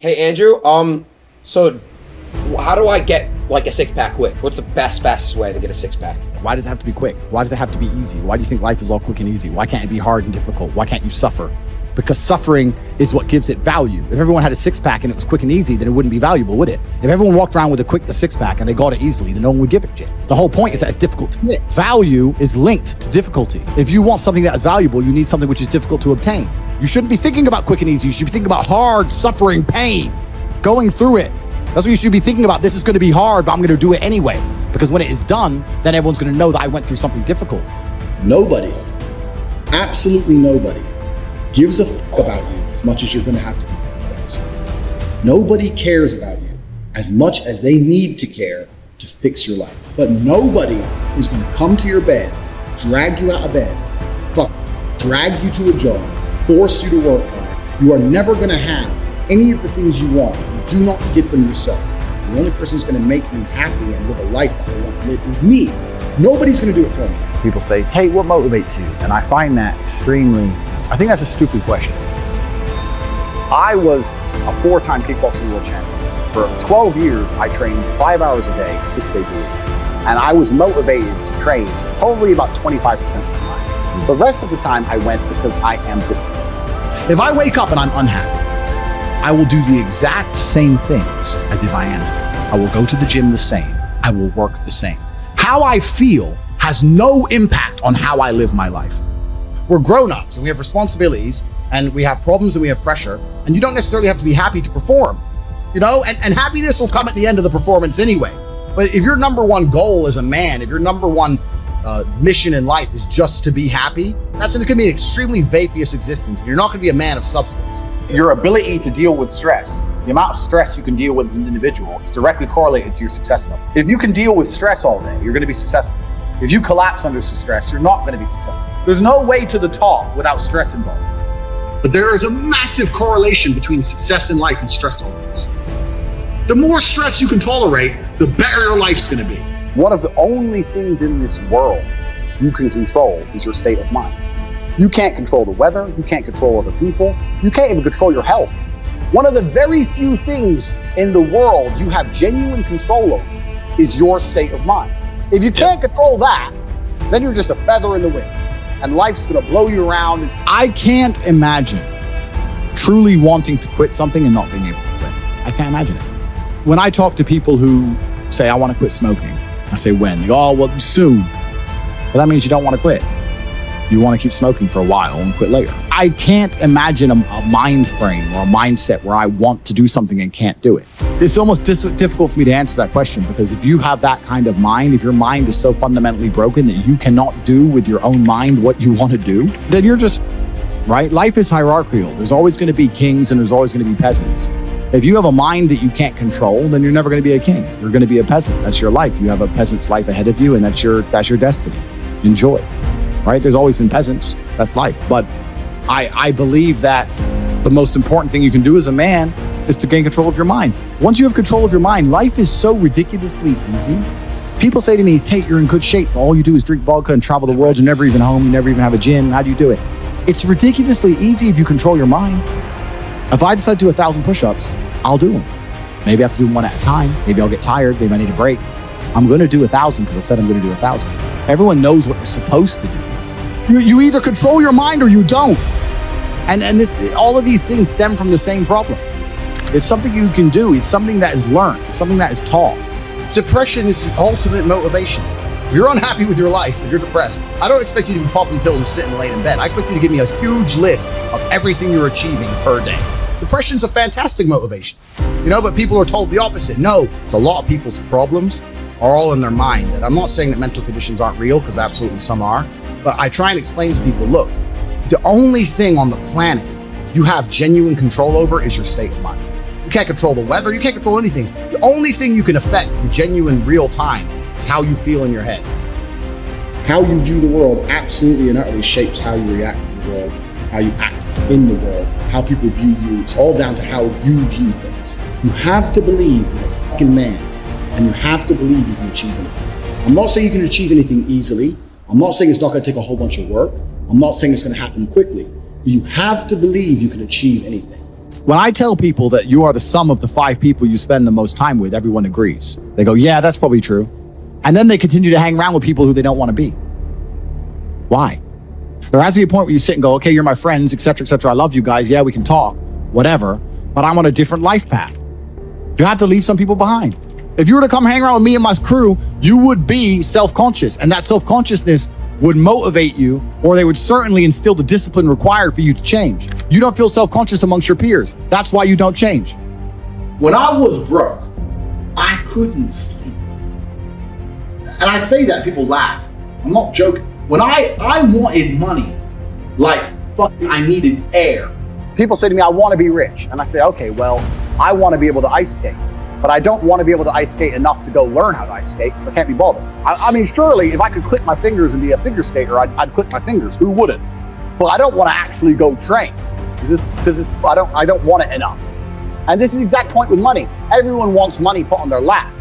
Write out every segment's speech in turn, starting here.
Hey Andrew, so how do I get like a six pack quick? What's the fastest way to get a six pack? Why does it have to be quick? Why does it have to be easy? Why do you think life is all quick and easy? Why can't it be hard and difficult? Why can't you suffer? Because suffering is what gives it value. If everyone had a six pack and it was quick and easy, then it wouldn't be valuable, would it? If everyone walked around with a six pack and they got it easily, then no one would give a shit. The whole point is that it's difficult to get. Value is linked to difficulty. If you want something that is valuable, you need something which is difficult to obtain. You shouldn't be thinking about quick and easy. You should be thinking about hard, suffering, pain, going through it. That's what you should be thinking about. This is going to be hard, but I'm going to do it anyway. Because when it is done, then everyone's going to know that I went through something difficult. Nobody, absolutely nobody, gives a fuck about you as much as you're going to have to compete against. Nobody cares about you as much as they need to care to fix your life. But nobody is going to come to your bed, drag you out of bed, drag you to a job, force you to work hard. You are never going to have any of the things you want if you do not get them yourself. The only person who's going to make me happy and live a life that I want to live is me. Nobody's going to do it for me. People say, Tate, what motivates you? And I find that I think that's a stupid question. I was a 4-time kickboxing world champion. For 12 years, I trained 5 hours a day, 6 days a week. And I was motivated to train probably about 25% of the time. The rest of the time I went because I am disciplined. If I wake up and I'm unhappy, I will do the exact same things as if I am. I will go to the gym the same. I will work the same. How I feel has no impact on how I live my life. We're grown-ups and we have responsibilities and we have problems and we have pressure, and you don't necessarily have to be happy to perform, and happiness will come at the end of the performance anyway. But if your number one goal as a man, if your number one mission in life is just to be happy, that's going to be an extremely vaporous existence, and you're not going to be a man of substance. Your ability to deal with stress, the amount of stress you can deal with as an individual, is directly correlated to your success level. If you can deal with stress all day, you're going to be successful. If you collapse under stress, you're not going to be successful. There's no way to the top without stress involved. But there is a massive correlation between success in life and stress tolerance. The more stress you can tolerate, the better your life's going to be. One of the only things in this world you can control is your state of mind. You can't control the weather, you can't control other people, you can't even control your health. One of the very few things in the world you have genuine control over is your state of mind. If you can't control that, then you're just a feather in the wind, and life's gonna blow you around. I can't imagine truly wanting to quit something and not being able to quit. I can't imagine it. When I talk to people who say, I want to quit smoking, I say, when? They go, oh, well, soon. Well, that means you don't want to quit. You want to keep smoking for a while and quit later. I can't imagine a mind frame or a mindset where I want to do something and can't do it. It's almost difficult for me to answer that question, because if you have that kind of mind, if your mind is so fundamentally broken that you cannot do with your own mind what you want to do, then you're just, right? Life is hierarchical. There's always going to be kings and there's always going to be peasants. If you have a mind that you can't control, then you're never going to be a king. You're going to be a peasant. That's your life. You have a peasant's life ahead of you, and that's your destiny. Enjoy. Right? There's always been peasants. That's life. But I believe that the most important thing you can do as a man is to gain control of your mind. Once you have control of your mind, life is so ridiculously easy. People say to me, Tate, you're in good shape. All you do is drink vodka and travel the world. You're never even home. You never even have a gym. How do you do it? It's ridiculously easy if you control your mind. If I decide to do 1,000 push-ups, I'll do them. Maybe I have to do them one at a time. Maybe I'll get tired. Maybe I need a break. I'm going to do 1,000 because I said I'm going to do 1,000. Everyone knows what you're supposed to do. You either control your mind or you don't. And all of these things stem from the same problem. It's something you can do. It's something that is learned. It's something that is taught. Depression is the ultimate motivation. If you're unhappy with your life, if you're depressed, I don't expect you to be popping pills and sitting late in bed. I expect you to give me a huge list of everything you're achieving per day. Depression's a fantastic motivation, but people are told the opposite. No, a lot of people's problems are all in their mind. And I'm not saying that mental conditions aren't real, because absolutely some are. But I try and explain to people, look, the only thing on the planet you have genuine control over is your state of mind. You can't control the weather. You can't control anything. The only thing you can affect in genuine real time is how you feel in your head. How you view the world absolutely and utterly shapes how you react to the world, how you act in the world, how people view you. It's all down to how you view things. You have to believe you're a fucking man, and you have to believe you can achieve anything. I'm not saying you can achieve anything easily. I'm not saying it's not going to take a whole bunch of work. I'm not saying it's going to happen quickly. But you have to believe you can achieve anything. When I tell people that you are the sum of the 5 people you spend the most time with, everyone agrees. They go, yeah, that's probably true. And then they continue to hang around with people who they don't want to be. Why? There has to be a point where you sit and go, okay, you're my friends, etc., etc. I love you guys. Yeah, we can talk, whatever. But I'm on a different life path. You have to leave some people behind. If you were to come hang around with me and my crew, you would be self-conscious. And that self-consciousness would motivate you, or they would certainly instill the discipline required for you to change. You don't feel self-conscious amongst your peers. That's why you don't change. When I was broke, I couldn't sleep. And I say that, people laugh. I'm not joking. When I wanted money, like fucking I needed air. People say to me, I want to be rich. And I say, okay, well, I want to be able to ice skate, but I don't want to be able to ice skate enough to go learn how to ice skate because I can't be bothered. I mean, surely if I could click my fingers and be a figure skater, I'd click my fingers. Who wouldn't? But I don't want to actually go train because I don't want it enough. And this is the exact point with money. Everyone wants money put on their lap.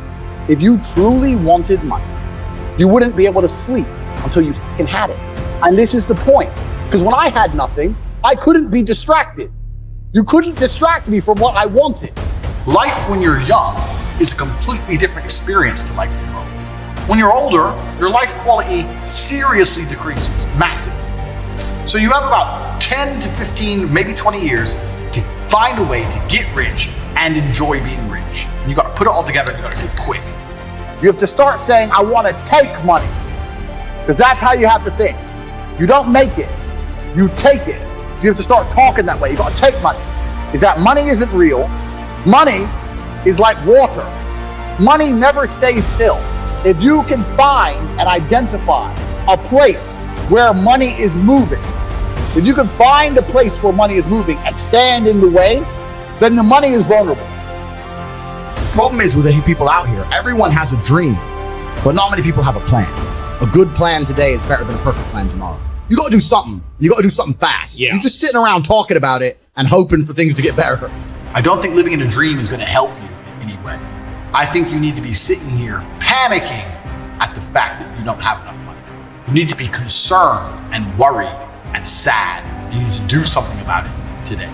If you truly wanted money, you wouldn't be able to sleep until you fucking had it. And this is the point. Because when I had nothing, I couldn't be distracted. You couldn't distract me from what I wanted. Life when you're young is a completely different experience to life when you're older. When you're older, your life quality seriously decreases, massively. So you have about 10 to 15, maybe 20 years to find a way to get rich and enjoy being rich. And you got to put it all together, you got to do it quick. You have to start saying, I want to take money. Because that's how you have to think. You don't make it, you take it. So you have to start talking that way. You got to take money. Is that money isn't real. Money is like water. Money never stays still. If you can find and identify a place where money is moving, if you can find a place where money is moving and stand in the way, then the money is vulnerable. The problem is with the people out here, everyone has a dream, but not many people have a plan. A good plan today is better than a perfect plan tomorrow. You got to do something. You got to do something fast. Yeah. You're just sitting around talking about it and hoping for things to get better. I don't think living in a dream is going to help you in any way. I think you need to be sitting here panicking at the fact that you don't have enough money. You need to be concerned and worried and sad. You need to do something about it today.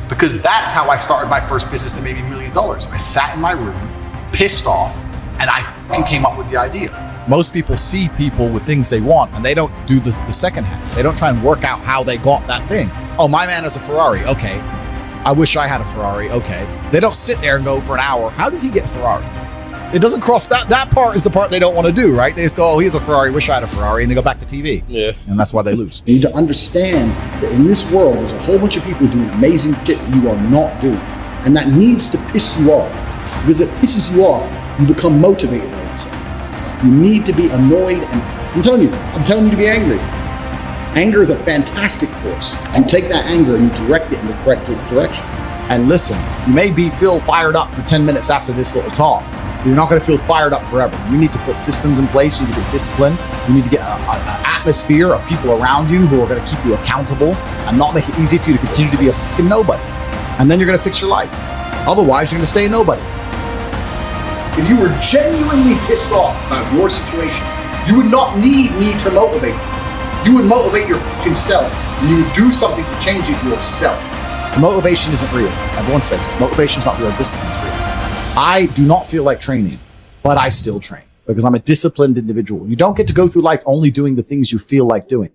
Because that's how I started my first business that made me $1 million. I sat in my room, pissed off, and I fucking came up with the idea. Most people see people with things they want and they don't do the second half. They don't try and work out how they got that thing. Oh, my man has a Ferrari. Okay. I wish I had a Ferrari. Okay. They don't sit there and go for an hour. How did he get a Ferrari? It doesn't cross that part is the part they don't want to do, right? They just go, oh, he has a Ferrari. Wish I had a Ferrari. And they go back to TV. Yeah. And that's why they lose. You need to understand that in this world, there's a whole bunch of people doing amazing shit that you are not doing. And that needs to piss you off. Because it pisses you off, you become motivated all of a sudden. You need to be annoyed, and I'm telling you to be angry. Anger is a fantastic force. You take that anger and you direct it in the correct direction. And listen, you may feel fired up for 10 minutes after this little talk. But you're not going to feel fired up forever. You need to put systems in place. You need to get discipline. You need to get an atmosphere of people around you who are going to keep you accountable and not make it easy for you to continue to be a fucking nobody. And then you're going to fix your life. Otherwise, you're going to stay a nobody. If you were genuinely pissed off about your situation, you would not need me to motivate you. You would motivate your fucking self, and you would do something to change it yourself. Motivation isn't real. Everyone says this. Motivation is not real. Discipline is real. I do not feel like training, but I still train because I'm a disciplined individual. You don't get to go through life only doing the things you feel like doing.